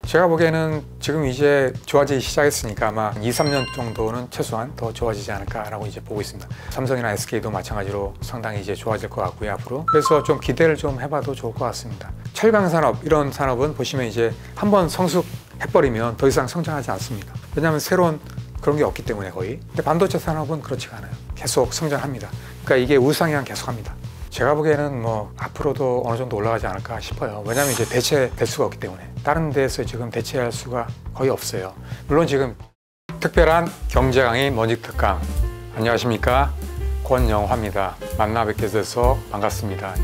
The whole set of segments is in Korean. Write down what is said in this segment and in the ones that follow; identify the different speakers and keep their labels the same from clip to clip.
Speaker 1: 제가 보기에는 지금 이제 좋아지기 시작했으니까 아마 2, 3년 정도는 최소한 더 좋아지지 않을까라고 이제 보고 있습니다. 삼성이나 SK도 마찬가지로 상당히 이제 좋아질 것 같고요, 앞으로. 그래서 좀 기대를 좀 해봐도 좋을 것 같습니다. 철강 산업, 이런 산업은 보시면 이제 한번 성숙해버리면 더 이상 성장하지 않습니다. 왜냐하면 새로운 그런 게 없기 때문에 거의. 근데 반도체 산업은 그렇지가 않아요. 계속 성장합니다. 그러니까 이게 우상향 계속합니다. 제가 보기에는 뭐 앞으로도 어느 정도 올라가지 않을까 싶어요. 왜냐하면 이제 대체될 수가 없기 때문에. 다른 데서 지금 대체할 수가 거의 없어요. 물론 지금 특별한 경제 강의 모집 특강. 안녕하십니까, 권영화입니다. 만나 뵙게 돼서 반갑습니다.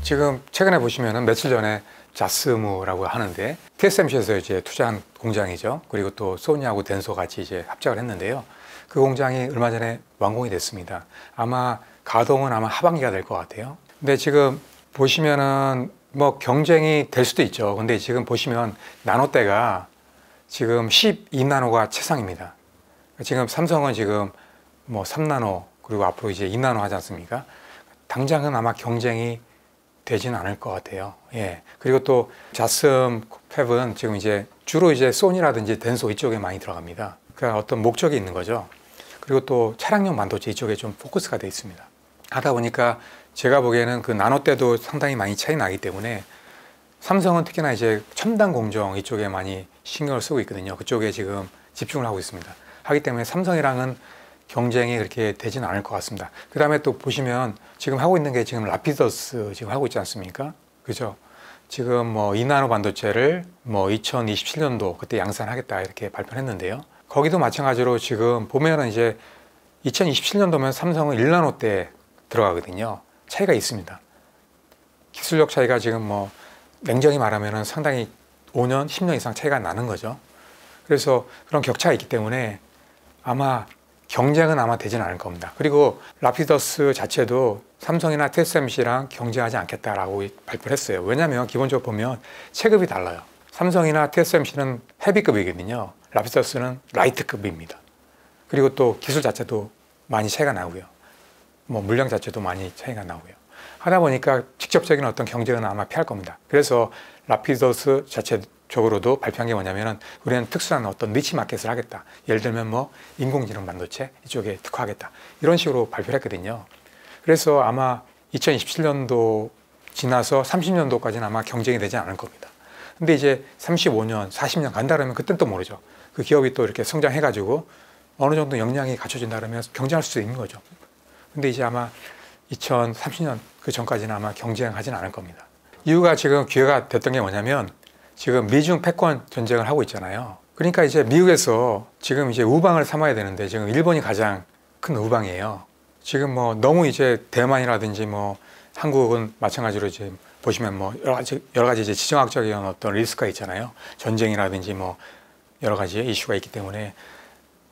Speaker 1: 지금 최근에 보시면은 며칠 전에 자스무라고 하는데 TSMC에서 이제 투자한 공장이죠. 그리고 또 소니하고 덴소 같이 이제 합작을 했는데요. 그 공장이 얼마 전에 완공이 됐습니다. 아마 가동은 아마 하반기가 될 것 같아요. 근데 지금 보시면은 뭐 경쟁이 될 수도 있죠. 근데 지금 보시면 나노대가 지금 12나노가 최상입니다. 지금 삼성은 지금 뭐 3나노 그리고 앞으로 이제 2나노 하지 않습니까? 당장은 아마 경쟁이 되지는 않을 것 같아요. 예. 그리고 또 자스ම් 팹은 지금 이제 주로 이제 소니라든지 덴소 이쪽에 많이 들어갑니다. 그러니까 어떤 목적이 있는 거죠. 그리고 또 차량용 반도체 이쪽에 좀 포커스가 되어 있습니다. 하다 보니까 제가 보기에는 그 나노대도 상당히 많이 차이 나기 때문에 삼성은 특히나 이제 첨단 공정 이쪽에 많이 신경을 쓰고 있거든요. 그쪽에 지금 집중을 하고 있습니다. 하기 때문에 삼성이랑은 경쟁이 그렇게 되지는 않을 것 같습니다. 그 다음에 또 보시면 지금 하고 있는 게 지금 라피더스 지금 하고 있지 않습니까? 그죠? 지금 뭐 2나노 반도체를 뭐 2027년도 그때 양산하겠다 이렇게 발표를 했는데요. 거기도 마찬가지로 지금 보면은 이제 2027년도면 삼성은 1나노 때 들어가거든요. 차이가 있습니다. 기술력 차이가 지금 뭐 냉정히 말하면은 상당히 5년, 10년 이상 차이가 나는 거죠. 그래서 그런 격차가 있기 때문에 아마 경쟁은 아마 되지는 않을 겁니다. 그리고 라피더스 자체도 삼성이나 TSMC랑 경쟁하지 않겠다라고 발표를 했어요. 왜냐하면 기본적으로 보면 체급이 달라요. 삼성이나 TSMC는 헤비급이거든요. 라피더스는 라이트급입니다. 그리고 또 기술 자체도 많이 차이가 나고요. 뭐 물량 자체도 많이 차이가 나고요. 하다 보니까 직접적인 어떤 경쟁은 아마 피할 겁니다. 그래서 라피더스 자체적으로도 발표한 게 뭐냐면은 우리는 특수한 어떤 니치 마켓을 하겠다. 예를 들면 뭐 인공지능 반도체 이쪽에 특화하겠다. 이런 식으로 발표를 했거든요. 그래서 아마 2027년도 지나서 30년도까지는 아마 경쟁이 되지 않을 겁니다. 근데 이제 35년, 40년 간다 그러면 그땐 또 모르죠. 그 기업이 또 이렇게 성장해가지고 어느 정도 역량이 갖춰진다 그러면 경쟁할 수 있는 거죠. 근데 이제 아마 2030년 그 전까지는 아마 경쟁하지는 않을 겁니다. 이유가 지금 기회가 됐던 게 뭐냐면 지금 미중 패권 전쟁을 하고 있잖아요. 그러니까 이제 미국에서 지금 이제 우방을 삼아야 되는데 지금 일본이 가장 큰 우방이에요. 지금 뭐 너무 이제 대만이라든지 뭐 한국은 마찬가지로 지금 보시면 뭐 여러 가지 이제 지정학적인 어떤 리스크가 있잖아요. 전쟁이라든지 뭐 여러 가지 이슈가 있기 때문에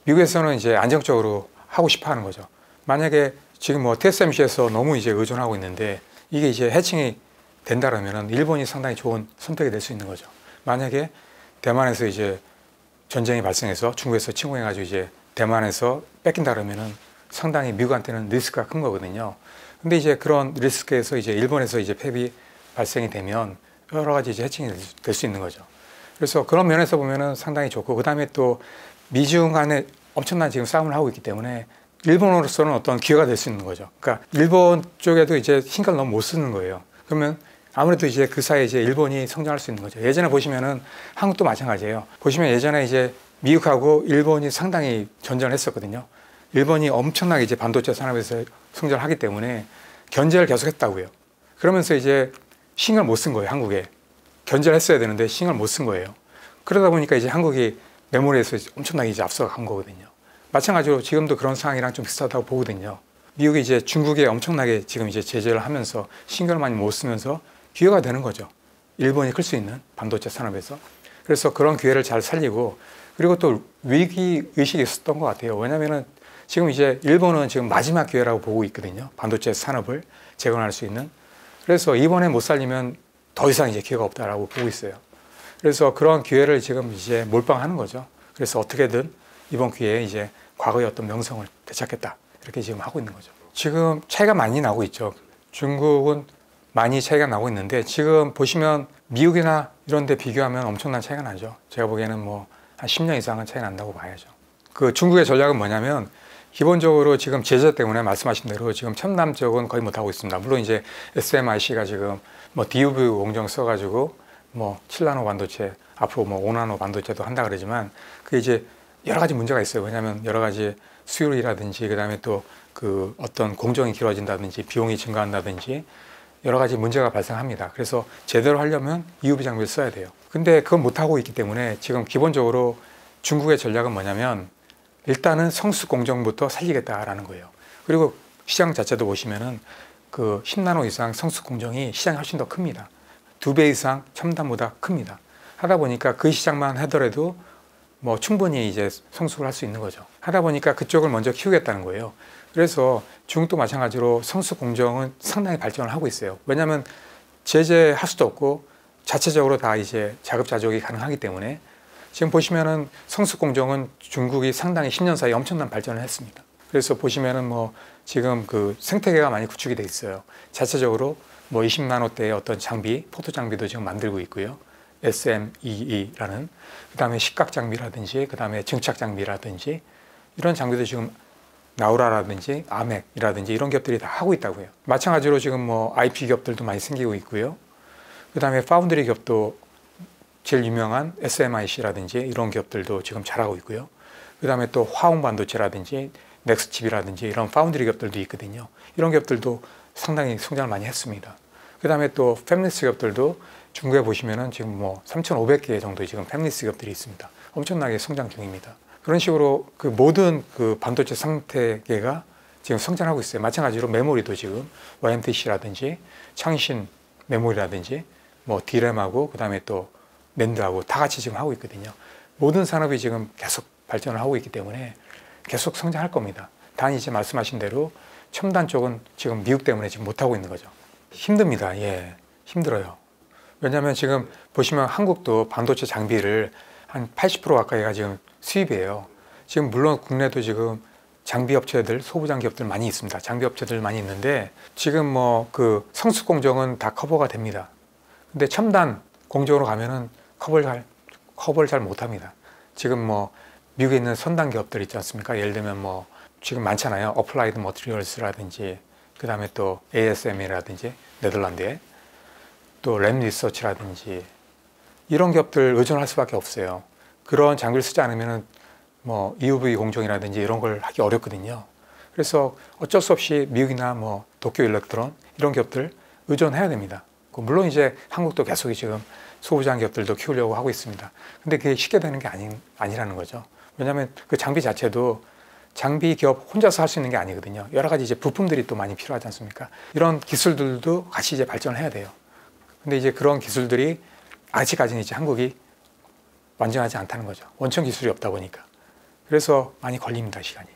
Speaker 1: 미국에서는 이제 안정적으로 하고 싶어 하는 거죠. 만약에 지금 뭐 TSMC에서 너무 이제 의존하고 있는데 이게 이제 해칭이 된다라면은 일본이 상당히 좋은 선택이 될 수 있는 거죠. 만약에 대만에서 이제 전쟁이 발생해서 중국에서 침공해가지고 이제 대만에서 뺏긴다 그러면은 상당히 미국한테는 리스크가 큰 거거든요. 근데 이제 그런 리스크에서 이제 일본에서 이제 폐비 발생이 되면 여러 가지 이제 해칭이 될 수 있는 거죠. 그래서 그런 면에서 보면은 상당히 좋고, 그 다음에 또 미중 간에 엄청난 지금 싸움을 하고 있기 때문에 일본으로서는 어떤 기회가 될 수 있는 거죠. 그러니까 일본 쪽에도 이제 신경을 너무 못 쓰는 거예요. 그러면 아무래도 이제 그 사이에 이제 일본이 성장할 수 있는 거죠. 예전에 보시면은 한국도 마찬가지예요. 보시면 예전에 이제 미국하고 일본이 상당히 전쟁을 했었거든요. 일본이 엄청나게 이제 반도체 산업에서 성장을 하기 때문에 견제를 계속 했다고요. 그러면서 이제 신경을 못 쓴 거예요, 한국에. 견제를 했어야 되는데 신경을 못 쓴 거예요. 그러다 보니까 이제 한국이 메모리에서 엄청나게 이제 앞서간 거거든요. 마찬가지로 지금도 그런 상황이랑 좀 비슷하다고 보거든요. 미국이 이제 중국에 엄청나게 지금 이제 제재를 하면서 신경을 많이 못 쓰면서 기회가 되는 거죠. 일본이 클 수 있는 반도체 산업에서. 그래서 그런 기회를 잘 살리고, 그리고 또 위기 의식이 있었던 것 같아요. 왜냐면은 지금 이제 일본은 지금 마지막 기회라고 보고 있거든요. 반도체 산업을 재건할 수 있는. 그래서 이번에 못 살리면 더 이상 이제 기회가 없다라고 보고 있어요. 그래서 그런 기회를 지금 이제 몰빵하는 거죠. 그래서 어떻게든 이번 기회에 이제 과거의 어떤 명성을 되찾겠다, 이렇게 지금 하고 있는 거죠. 지금 차이가 많이 나고 있죠. 중국은 많이 차이가 나고 있는데 지금 보시면 미국이나 이런 데 비교하면 엄청난 차이가 나죠. 제가 보기에는 뭐 한 10년 이상은 차이 난다고 봐야죠. 그 중국의 전략은 뭐냐면 기본적으로 지금 제재 때문에 말씀하신 대로 지금 첨단 쪽은 거의 못하고 있습니다. 물론 이제 SMIC가 지금 뭐 DUV 공정 써가지고 뭐 7나노 반도체 앞으로 뭐 5나노 반도체도 한다 그러지만 그게 이제 여러 가지 문제가 있어요. 왜냐하면 여러 가지 수율이라든지 그다음에 또 그 어떤 공정이 길어진다든지 비용이 증가한다든지 여러 가지 문제가 발생합니다. 그래서 제대로 하려면 EUV 장비를 써야 돼요. 근데 그건 못하고 있기 때문에 지금 기본적으로 중국의 전략은 뭐냐면 일단은 성수 공정부터 살리겠다라는 거예요. 그리고 시장 자체도 보시면은 그 10나노 이상 성수 공정이 시장이 훨씬 더 큽니다. 2배 이상 첨단보다 큽니다. 하다 보니까 그 시장만 하더라도 뭐 충분히 이제 성수를 할 수 있는 거죠. 하다 보니까 그쪽을 먼저 키우겠다는 거예요. 그래서 중국도 마찬가지로 성수 공정은 상당히 발전을 하고 있어요. 왜냐하면 제재할 수도 없고 자체적으로 다 이제 자급자족이 가능하기 때문에 지금 보시면은 성수 공정은 중국이 상당히 10년 사이에 엄청난 발전을 했습니다. 그래서 보시면은 뭐 지금 그 생태계가 많이 구축이 돼 있어요. 자체적으로 뭐 20나노대의 어떤 장비, 포토 장비도 지금 만들고 있고요. SMEE라는 그다음에 식각 장비라든지 그다음에 증착 장비라든지 이런 장비도 지금 나우라라든지 아멕이라든지 이런 기업들이 다 하고 있다고요. 마찬가지로 지금 뭐 IP 기업들도 많이 생기고 있고요. 그다음에 파운드리 기업도 제일 유명한 SMIC라든지 이런 기업들도 지금 잘하고 있고요. 그다음에 또 화홍 반도체라든지 넥스칩이라든지 이런 파운드리 기업들도 있거든요. 이런 기업들도 상당히 성장을 많이 했습니다. 그다음에 또 팹리스 기업들도 중국에 보시면은 지금 뭐 3,500개 정도 지금 팹리스 기업들이 있습니다. 엄청나게 성장 중입니다. 그런 식으로 그 모든 그 반도체 생태계가 지금 성장하고 있어요. 마찬가지로 메모리도 지금 YMTC라든지 창신 메모리라든지 뭐 D램하고 그다음에 또 낸드하고 다 같이 지금 하고 있거든요. 모든 산업이 지금 계속 발전을 하고 있기 때문에 계속 성장할 겁니다. 단 이제 말씀하신 대로 첨단 쪽은 지금 미국 때문에 지금 못하고 있는 거죠. 힘듭니다. 예, 힘들어요. 왜냐하면 지금 보시면 한국도 반도체 장비를 한 80% 가까이가 지금 수입이에요. 지금 물론 국내도 지금 장비 업체들, 소부장 기업들 많이 있습니다. 장비 업체들 많이 있는데 지금 뭐 그 성수 공정은 다 커버가 됩니다. 근데 첨단 공정으로 가면은 커버를 잘 못합니다. 지금 뭐 미국에 있는 선단 기업들 있지 않습니까? 예를 들면 뭐 지금 많잖아요. 어플라이드 머티리얼스라든지 그 다음에 또 ASM이라든지 네덜란드에 또 램 리서치라든지 이런 기업들 의존할 수밖에 없어요. 그런 장비를 쓰지 않으면은 뭐 EUV 공정이라든지 이런 걸 하기 어렵거든요. 그래서 어쩔 수 없이 미국이나 뭐 도쿄 일렉트론 이런 기업들 의존해야 됩니다. 물론 이제 한국도 계속 지금 소부장 기업들도 키우려고 하고 있습니다. 근데 그게 쉽게 되는 게 아니라는 거죠. 왜냐하면 그 장비 자체도 장비 기업 혼자서 할 수 있는 게 아니거든요. 여러 가지 이제 부품들이 또 많이 필요하지 않습니까? 이런 기술들도 같이 이제 발전을 해야 돼요. 근데 이제 그런 기술들이 아직까지는 이제 한국이 완전하지 않다는 거죠. 원천 기술이 없다 보니까. 그래서 많이 걸립니다, 시간이.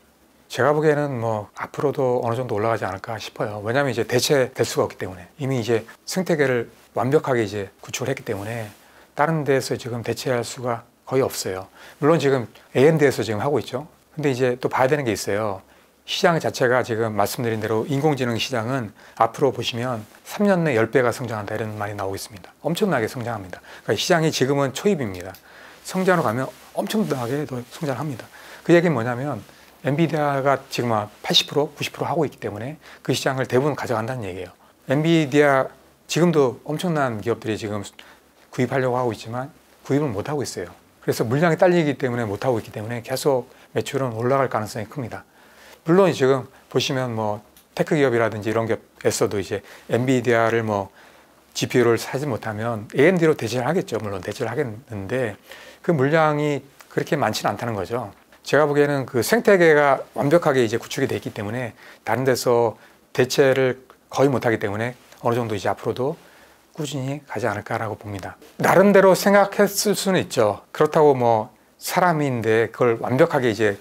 Speaker 1: 제가 보기에는 뭐 앞으로도 어느 정도 올라가지 않을까 싶어요. 왜냐하면 이제 대체될 수가 없기 때문에 이미 이제 생태계를 완벽하게 이제 구축을 했기 때문에 다른 데서 지금 대체할 수가 거의 없어요. 물론 지금 AMD에서 지금 하고 있죠. 근데 이제 또 봐야 되는 게 있어요. 시장 자체가 지금 말씀드린 대로 인공지능 시장은 앞으로 보시면 3년 내 10배가 성장한다 이런 말이 나오고 있습니다. 엄청나게 성장합니다. 그러니까 시장이 지금은 초입입니다. 성장으로 가면 엄청나게 더 성장합니다. 그 얘기는 뭐냐면 엔비디아가 지금 80%, 90% 하고 있기 때문에 그 시장을 대부분 가져간다는 얘기예요. 엔비디아 지금도 엄청난 기업들이 지금 구입하려고 하고 있지만 구입을 못하고 있어요. 그래서 물량이 딸리기 때문에 못하고 있기 때문에 계속 매출은 올라갈 가능성이 큽니다. 물론 지금 보시면 뭐 테크 기업이라든지 이런 기업에서도 이제 엔비디아를 뭐 GPU를 사지 못하면 AMD로 대체를 하겠죠. 물론 대체를 하겠는데 그 물량이 그렇게 많지는 않다는 거죠. 제가 보기에는 그 생태계가 완벽하게 이제 구축이 돼 있기 때문에 다른 데서 대체를 거의 못하기 때문에 어느 정도 이제 앞으로도 꾸준히 가지 않을까라고 봅니다. 나름대로 생각했을 수는 있죠. 그렇다고 뭐 사람인데 그걸 완벽하게 이제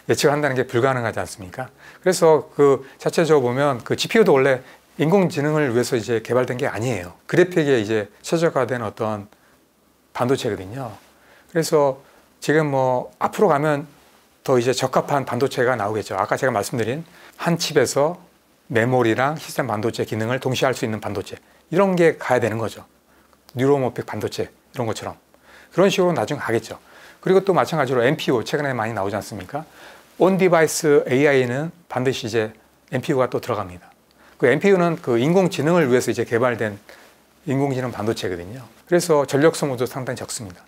Speaker 1: 예측을 한다는 게 불가능하지 않습니까? 그래서 그 자체적으로 보면 그 GPU도 원래 인공지능을 위해서 이제 개발된 게 아니에요. 그래픽에 이제 최적화된 어떤 반도체거든요. 그래서 지금 뭐 앞으로 가면 더 이제 적합한 반도체가 나오겠죠. 아까 제가 말씀드린 한 칩에서 메모리랑 시스템 반도체 기능을 동시에 할 수 있는 반도체, 이런 게 가야 되는 거죠. 뉴로모픽 반도체 이런 것처럼 그런 식으로 나중에 가겠죠. 그리고 또 마찬가지로 NPU 최근에 많이 나오지 않습니까? 온 디바이스 AI는 반드시 이제 NPU가 또 들어갑니다. 그 NPU는 그 인공지능을 위해서 이제 개발된 인공지능 반도체거든요. 그래서 전력 소모도 상당히 적습니다.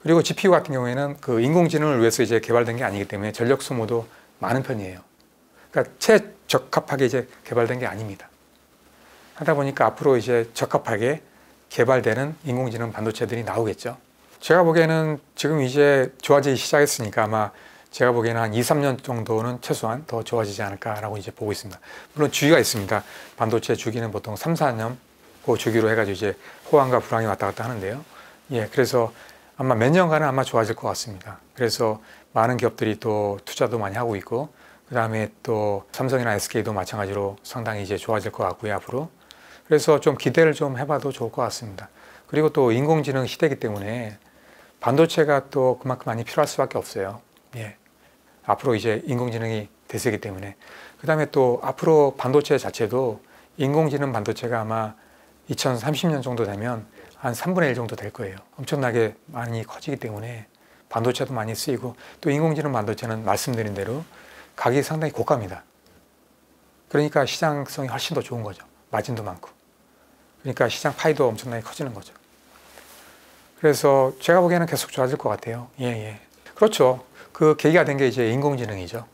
Speaker 1: 그리고 GPU 같은 경우에는 그 인공지능을 위해서 이제 개발된 게 아니기 때문에 전력 소모도 많은 편이에요. 그러니까 최적합하게 이제 개발된 게 아닙니다. 하다 보니까 앞으로 이제 적합하게 개발되는 인공지능 반도체들이 나오겠죠. 제가 보기에는 지금 이제 좋아지기 시작했으니까 아마 제가 보기에는 한 2, 3년 정도는 최소한 더 좋아지지 않을까라고 이제 보고 있습니다. 물론 주기가 있습니다. 반도체 주기는 보통 3, 4년 그 주기로 해가지고 이제 호황과 불황이 왔다 갔다 하는데요. 예, 그래서 아마 몇 년간은 아마 좋아질 것 같습니다. 그래서 많은 기업들이 또 투자도 많이 하고 있고, 그 다음에 또 삼성이나 SK도 마찬가지로 상당히 이제 좋아질 것 같고요, 앞으로. 그래서 좀 기대를 좀 해봐도 좋을 것 같습니다. 그리고 또 인공지능 시대이기 때문에 반도체가 또 그만큼 많이 필요할 수밖에 없어요. 예. 앞으로 이제 인공지능이 대세이기 때문에. 그 다음에 또 앞으로 반도체 자체도 인공지능 반도체가 아마 2030년 정도 되면 한 3분의 1 정도 될 거예요. 엄청나게 많이 커지기 때문에 반도체도 많이 쓰이고, 또 인공지능 반도체는 말씀드린 대로 가격이 상당히 고가입니다. 그러니까 시장성이 훨씬 더 좋은 거죠. 마진도 많고. 그러니까 시장 파이도 엄청나게 커지는 거죠. 그래서 제가 보기에는 계속 좋아질 것 같아요. 예, 예. 그렇죠. 그 계기가 된 게 이제 인공지능이죠.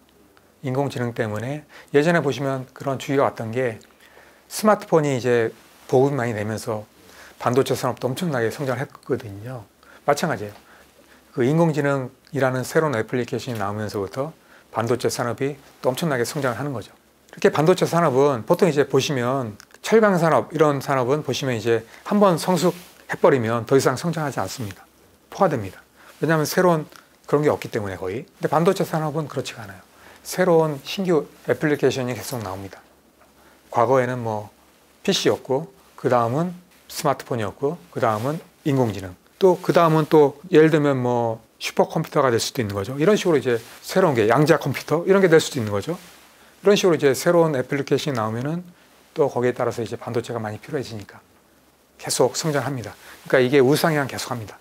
Speaker 1: 인공지능 때문에 예전에 보시면 그런 주의가 왔던 게 스마트폰이 이제 보급이 많이 되면서 반도체 산업도 엄청나게 성장했거든요. 마찬가지예요. 그 인공지능이라는 새로운 애플리케이션이 나오면서부터 반도체 산업이 또 엄청나게 성장을 하는 거죠. 이렇게 반도체 산업은 보통 이제 보시면 철강 산업 이런 산업은 보시면 이제 한번 성숙해버리면 더 이상 성장하지 않습니다. 포화됩니다. 왜냐하면 새로운 그런 게 없기 때문에 거의. 근데 반도체 산업은 그렇지가 않아요. 새로운 신규 애플리케이션이 계속 나옵니다. 과거에는 뭐 PC였고, 그 다음은 스마트폰이었고, 그 다음은 인공지능. 또 그 다음은 또 예를 들면 뭐 슈퍼컴퓨터가 될 수도 있는 거죠. 이런 식으로 이제 새로운 게 양자 컴퓨터 이런 게 될 수도 있는 거죠. 이런 식으로 이제 새로운 애플리케이션이 나오면은 또 거기에 따라서 이제 반도체가 많이 필요해지니까 계속 성장합니다. 그러니까 이게 우상향 계속합니다.